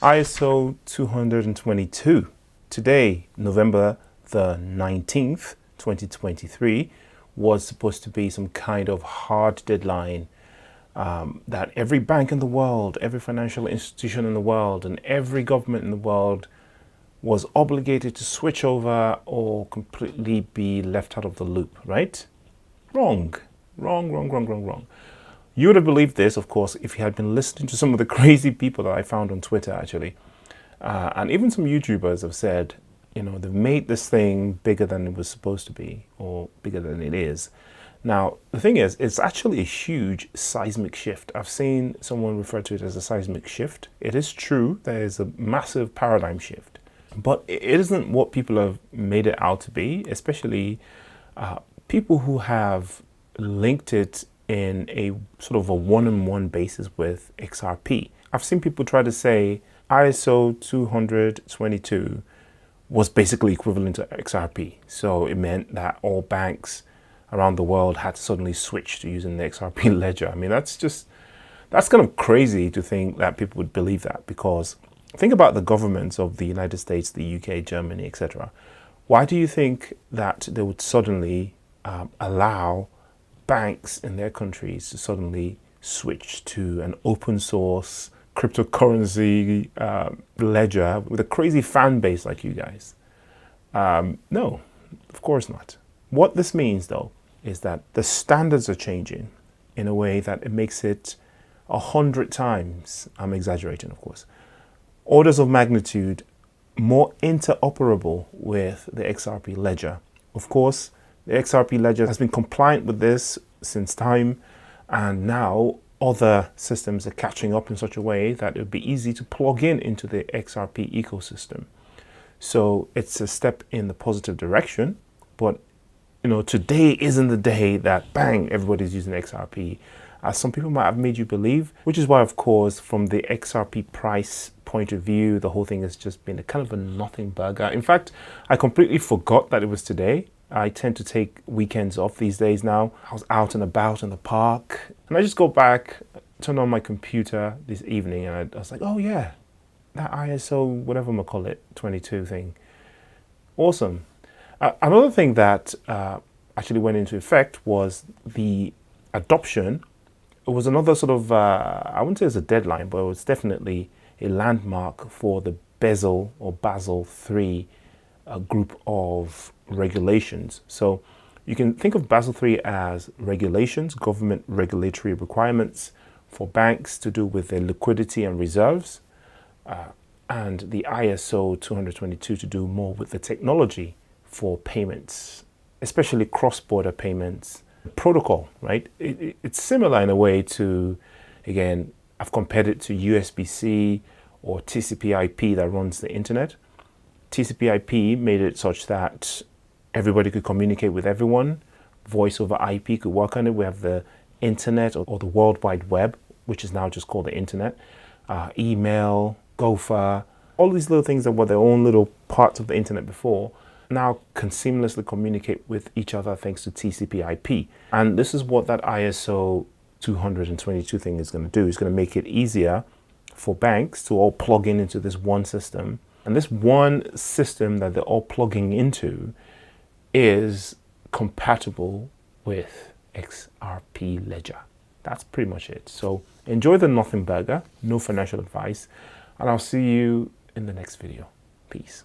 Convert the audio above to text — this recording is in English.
ISO 20022. Today, November the 19th, 2023, was supposed to be some kind of hard deadline that every bank in the world, every financial institution in the world, and every government in the world was obligated to switch over or completely be left out of the loop, right? Wrong. Wrong. You would have believed this, of course, if you had been listening to some of the crazy people that I found on Twitter, actually. And even some YouTubers have said, you know, they've made this thing bigger than it was supposed to be, or bigger than it is. Now, the thing is, it's actually a huge seismic shift. I've seen someone refer to it as a seismic shift. It is true, there is a massive paradigm shift. But it isn't what people have made it out to be, especially people who have linked it in a sort of a one-on-one basis with XRP. I've seen people try to say ISO 20022 was basically equivalent to XRP. So it meant that all banks around the world had to suddenly switch to using the XRP ledger. I mean, that's kind of crazy to think that people would believe that, because think about the governments of the United States, the UK, Germany, etc. Why do you think that they would suddenly allow banks in their countries to suddenly switch to an open source cryptocurrency ledger with a crazy fan base like you guys? No, of course not. What this means, though, is that the standards are changing in a way that it makes it 100 times, I'm exaggerating, of course, orders of magnitude more interoperable with the XRP ledger. Of course, the XRP ledger has been compliant with this since time, and now other systems are catching up in such a way that it would be easy to plug in into the XRP ecosystem. So it's a step in the positive direction, but you know, today isn't the day that bang, everybody's using XRP, as some people might have made you believe, which is why, of course, from the XRP price point of view, the whole thing has just been a kind of a nothing burger. In fact, I completely forgot that it was today. I tend to take weekends off these days now. I was out and about in the park, and I just go back, turn on my computer this evening, and I was like, oh yeah, that ISO, whatever I'm gonna call it, 22 thing. Awesome. Another thing that actually went into effect was the adoption. It was another sort of, I wouldn't say it's a deadline, but it was definitely a landmark for the Basel or Basel 3 group of regulations. So you can think of Basel 3 as regulations, government regulatory requirements for banks to do with their liquidity and reserves, and the ISO 20022 to do more with the technology for payments, especially cross-border payments. Protocol, right? It's similar in a way to, again, I've compared it to USB-C or TCP/IP that runs the internet. TCP/IP made it such that everybody could communicate with everyone. Voice over IP could work on it. We have the internet or the World Wide Web, which is now just called the internet. Email, Gopher, all these little things that were their own little parts of the internet before, now can seamlessly communicate with each other thanks to TCP/IP. And this is what that ISO 20022 thing is going to do. It's going to make it easier for banks to all plug in into this one system. And this one system that they're all plugging into is compatible with XRP ledger. That's pretty much it. So enjoy the nothing burger, no financial advice, and I'll see you in the next video. Peace.